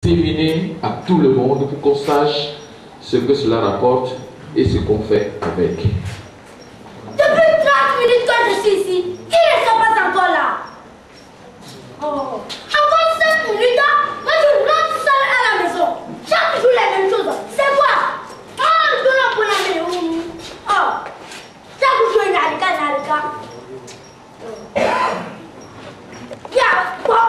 disséminer à tout le monde pour qu'on sache ce que cela rapporte et ce qu'on fait avec. Depuis 30 minutes que je suis ici, il ne sont pas encore là. Oh. Encore 5 minutes, moi je rentre seul à la maison. Chaque jour les mêmes choses. C'est quoi? Oh, je dois pour la maison. Oh, chaque jour il y a le cas. Ya, quoi?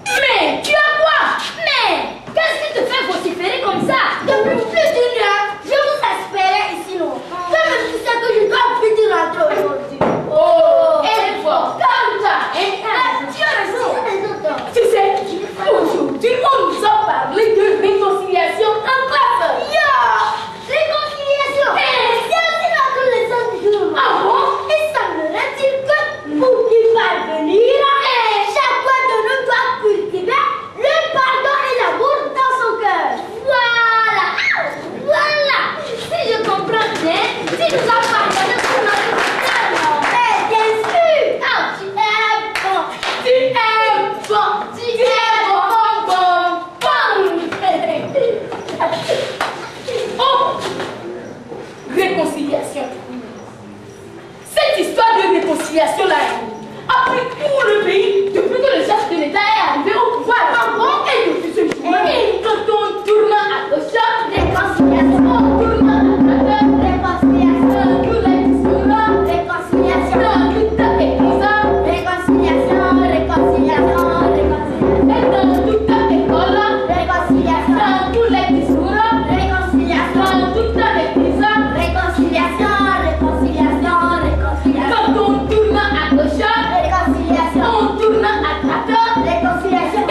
Mais tu as quoi? Mais qu'est-ce qui te fait vociférer comme ça? Depuis plus d'une heure, je vous espérais ici, non? Toi-même, tu sais que je dois vite rentrer aujourd'hui. Oh, et toi, calme-toi. Tu as raison. Tu sais, aujourd'hui, on nous a parlé de réconciliation en classe. Yo, réconciliation. C'est aussi notre leçon du jour. Ah bon? Il semblerait-il que pour y parvenir, chacun de nous doit cultiver le pardon et l'amour dans son cœur. Voilà. Voilà. Si je comprends bien, si nous avons pardonné pour notre frère, bien sûr. Ah, tu es bon. Tu es bon. Tu es bon. Oh, réconciliation. Cette histoire de réconciliation-là a pris tout le pays depuis que le chef de l'État est arrivé au pouvoir. Ah bon? Et depuis ce jour, quand on tourne à gauche, réconciliation, on tourne à droite, réconciliation, tous les discours, réconciliation, dans toute église, réconciliation, réconciliation, réconciliation, et dans toute école, réconciliation, dans tous les discours, réconciliation, dans toute l'église, réconciliation, réconciliation, réconciliation. Quand on tourne à gauche, réconciliation, on tourne à droite, réconciliation.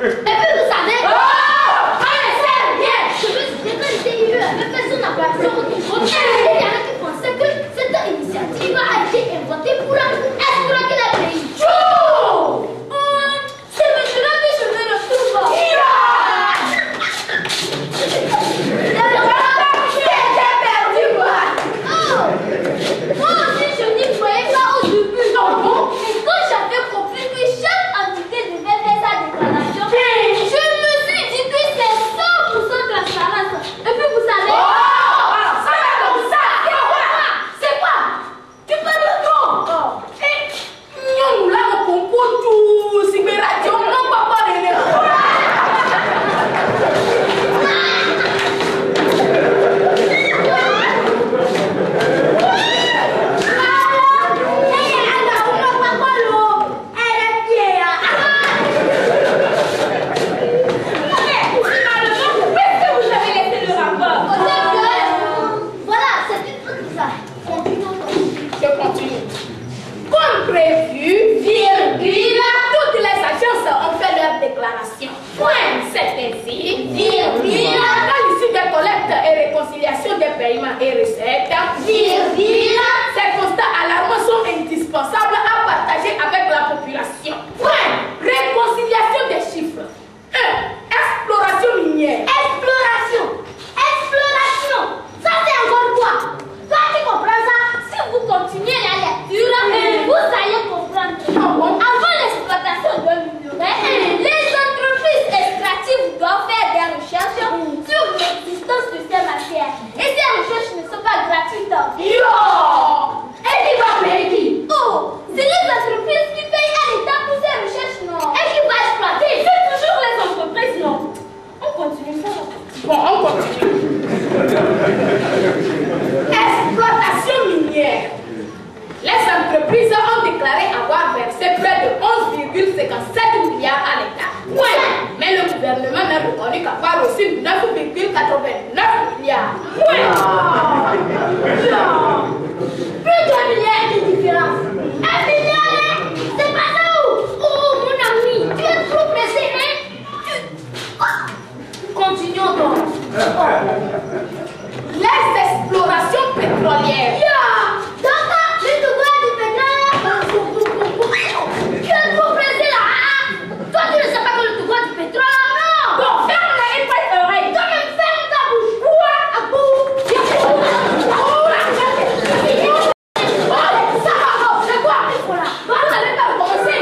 Et puis vous savez, allez, c'est bien. Et ces recherches ne sont pas gratuites. Yo! Et qui va payer qui? Oh, c'est les entreprises qui payent à l'État pour ces recherches, non? Et qui va exploiter? C'est toujours les entreprises, non? On continue ça. Bon, on continue. Exploitation minière. Les entreprises ont déclaré avoir versé près de 11,57 milliards à l'État. Oui, mais le gouvernement n'a reconnu qu'avoir reçu 9,89 milliards. Oui. Plus d'un milliard de différence. 1 milliard, c'est pas ça où? Oh, mon ami, tu es trop pressé, hein? Continuons donc. Les explorations pétrolières. Tu es trop pressé là, hein? Toi, tu ne sais pas que le Togo a du pétrole, non? Bon, ferme-la et pas tes oreilles. Toi même ferme ta bouche. Quoi? À bout. Ça va, c'est quoi? Voilà. Vous n'allez pas recommencer.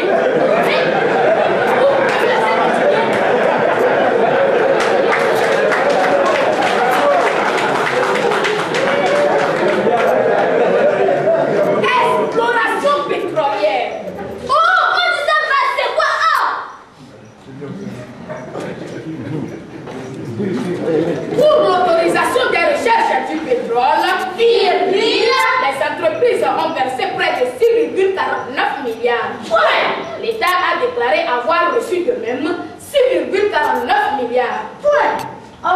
Exploration pétrolière. Oh, on dit ça va, c'est quoi? Pour l'autorisation des recherches du pétrole, les entreprises ont versé près de 6,49 milliards. Ouais. L'État a déclaré avoir reçu de même 6,49 milliards. Ouais. Oh,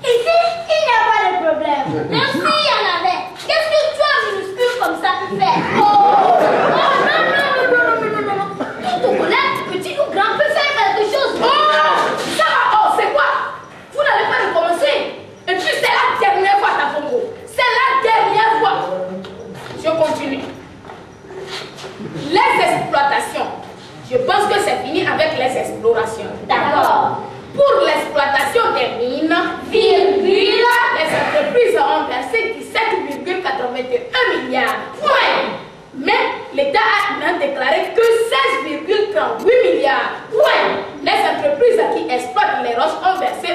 ici, il n'y a pas de problème. Même s'il y en avait, qu'est-ce que toi, minuscule comme ça, tu fais? Oh, non. Tout Togolais, petit ou grand, peut faire quelque chose. Oh, ça va, oh, c'est quoi? Vous n'allez pas recommencer. Et puis c'est la dernière fois, Tapongo. C'est la dernière fois. Je continue. Les exploitations. Je pense que c'est fini avec les explorations. D'accord. Pour l'exploitation des mines, les entreprises ont versé 17,81 milliards. Ouais. Mais l'État n'a déclaré que 16,38 milliards. Ouais. Les entreprises qui exploitent les roches ont versé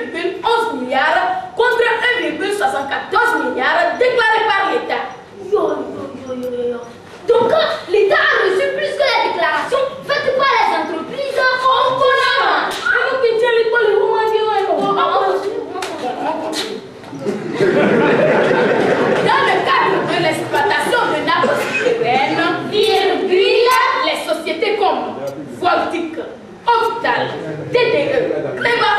1,11 milliard contre 1,74 milliard déclarés par l'État. Donc, l'État a reçu plus que les déclarations faites par les entreprises. Oh, bonhomme. Dans le cadre de l'exploitation de nappes souterraines, les sociétés comme Voltic, Octal, TDE, Cléba,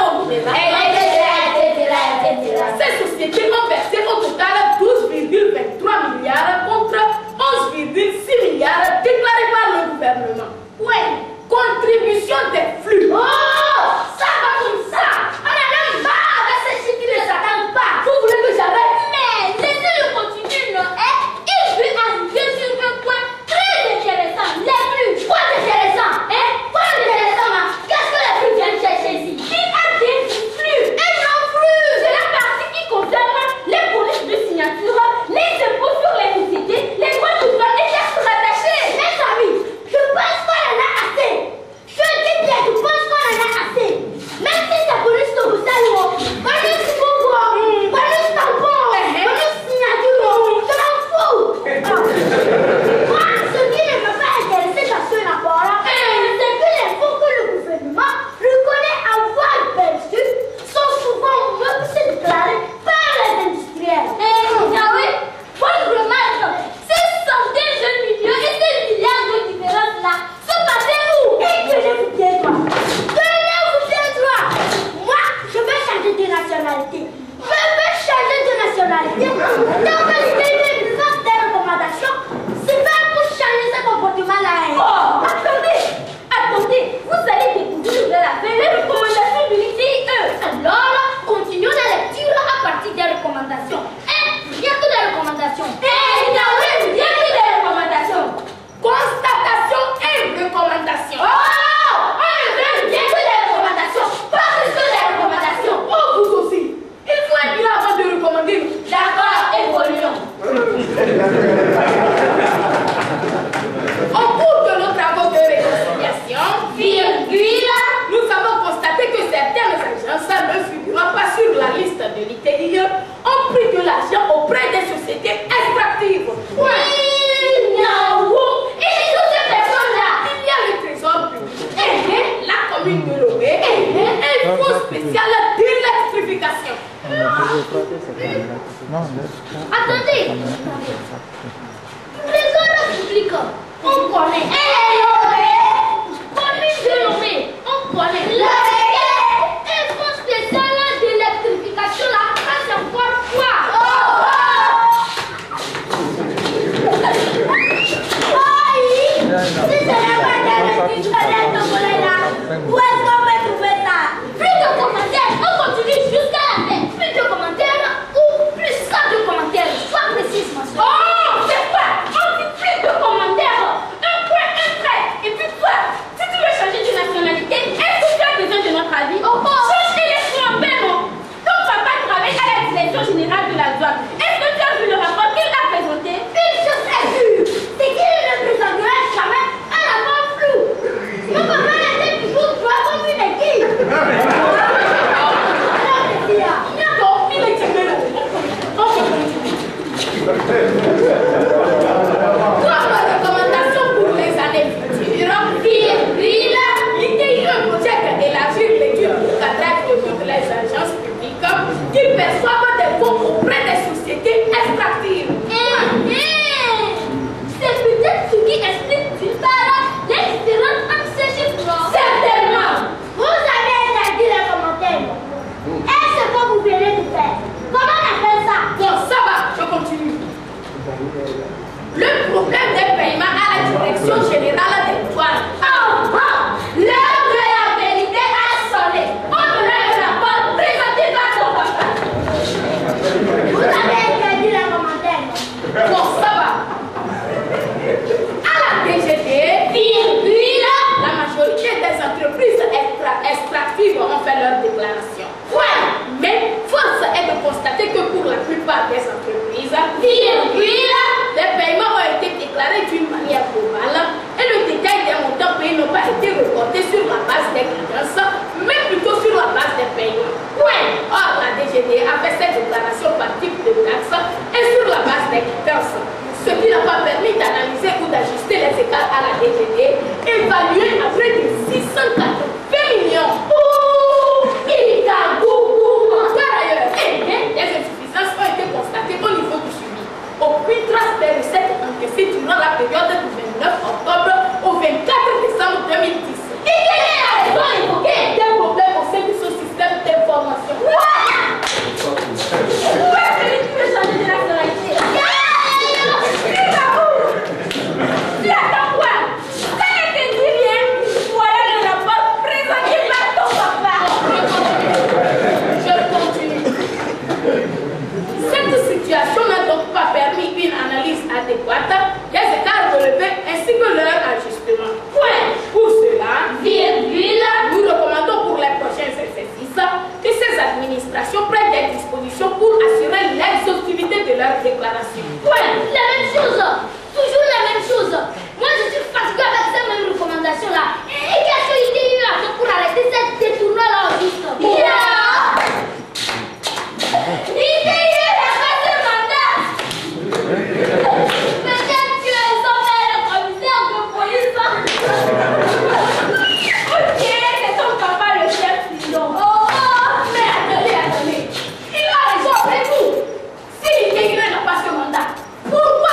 ces sociétés ont versé au total 12,23 milliards contre 11,6 milliards déclarés par le gouvernement. Ouais. Contribution des flux. Oh, ça va comme ça. On a même marre avec ces chiffres qui ne s'attendent pas. Vous voulez que j'arrête? Mais laissez-le continuer, non? Il veut arriver sur un point très intéressant. Les flux. Quoi d'intéressant? Quoi d'intéressant, là? Qu'est-ce que les flux viennent chercher ici? Qui a dit flux? Et non flux. C'est la partie qui concerne les polices de signature, les impôts sur les sociétés, les droits de douane et taxes rattachées. Mes amis, je pense qu'on en a assez. Je dis bien, je pense qu'on en a assez. Même si ça police au Boussaïo, police Bobo, police tampon, police signature, je m'en fous. Moi, ce qui ne m'a pas intéressé dans ce rapport-là, c'est que les fonds que le gouvernement reconnaît avoir perçus sont souvent même déclarés par les industriels. Ah oui, bonne remarque. Ces centaines de millions et ces milliards de différences-là sont passés où? Tenez-vous bien droit. Tenez-vous bien droit. Moi, je vais changer de nationalité. Je vais changer de nationalité. Donc, l'idée de faire des recommandations, c'est pas pour changer ce comportement-là. Oh, attendez, vous allez découvrir les recommandations de l'ICIE. Alors, continuons la lecture à partir des recommandations. Rien que des recommandations. Rien que des recommandations. Constatation et recommandation. Oh, rien que des recommandations. Pas plus que des recommandations. Oh, vous aussi. Il faut être là avant de recommander. D'accord, évolue. Attendez. Les ordres publics, on connaît. Commune dénommée, on connaît. Et fonds spécial d'électrification, la France encore quoi? Si ce n'est pas d'électrification de volet là, où est-ce qu'on peut trouver ça? Plus de commentaires, on continue jusqu'à la fin. Plus de commentaires ou plus ça de commentaires, sois précise, ma soeur. Oh, c'est quoi? On dit plus de commentaires. Un point, un trait. Et puis toi, si tu veux changer de nationalité, est-ce que tu as besoin de notre avis? Change élection en paix, non? Ton papa travaille à la direction générale de la douane. Est-ce que tu as vu le rapport qu'il a présenté? Une chose est sûre, c'est qu'il ne présenterait jamais un rapport flou. Mon papa était toujours droit comme une équipe. Recommandation pour les années futures. L'idée est un projet d'élargir l'étude du cadrage de les agences publiques qui perçoivent des fonds auprès des sociétés extractives. C'est peut-être ce qui explique d'une part les différences entre ces chiffres. Certainement. Vous avez interdit les commentaires. Est-ce que vous venez de faire? Comment on appelle ça? Bon, ça va, je continue. Le problème des paiements à la direction générale des douanes. L'heure de la vérité a sonné. On donne le rapport présenté par son papa. Vous avez interdit les commentaires. Bon, ça va. À la DGD, la majorité des entreprises extractives ont fait leur déclaration. Mais force est de constater que pour la plupart des entreprises, les paiements ont été déclarés d'une manière globale et le détail des montants payés n'ont pas été reportés sur la base des créances, mais plutôt sur la base des paiements. Or, la DGD a fait cette déclaration par type de taxe et sur la base des créances, ce qui n'a pas permis d'analyser ou d'ajuster les écarts à la DGD, évalués à près de 680 millions. Il y a beaucoup. Par ailleurs, les insuffisances ont été constatées au niveau du suivi. Aucune trace des recettes encaissées durant la période du 29 octobre au 24 décembre 2010. Et quelle est la raison évoquée des problèmes au sein de ce système d'information? Pourquoi celui qui veut changer de nationalité? Tu attends quoi? Ça ne te dit rien? Voilà le rapport présenté par ton papa. Je continue. Cette situation n'a donc pas permis une analyse adéquate des écarts relevés ainsi que leur ajustement. Pour cela, nous recommandons pour les prochains exercices que ces administrations prennent des dispositions pour assurer l'exhaustivité de leurs déclarations. La même chose, toujours la même chose. Moi je suis fatigué avec ces mêmes recommandations-là. Et qu'est-ce que l'ITI a fait pour arrêter cette détournement-là au juste? L'ITI n'a pas de mandat. Peut-être que ils ont fait le commissaire de police. Ok, c'est ton papa le chef, disons. Mais attendez. Il a raison après tout. Si l'ITI n'a pas ce mandat, pourquoi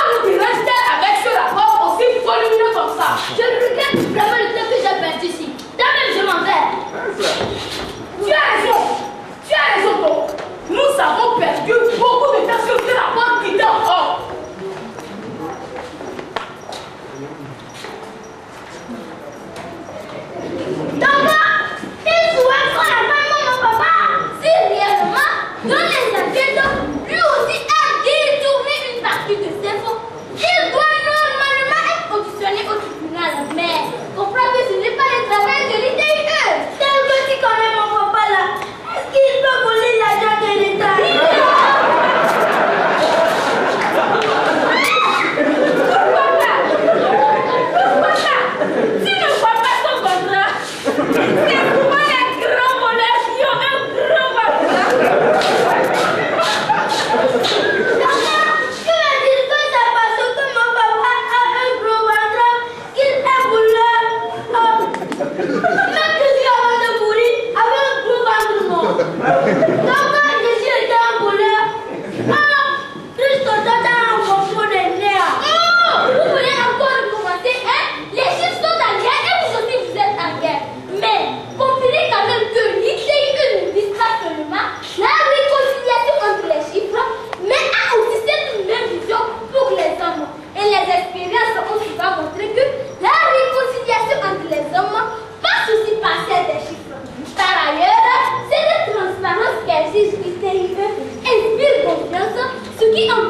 qui ont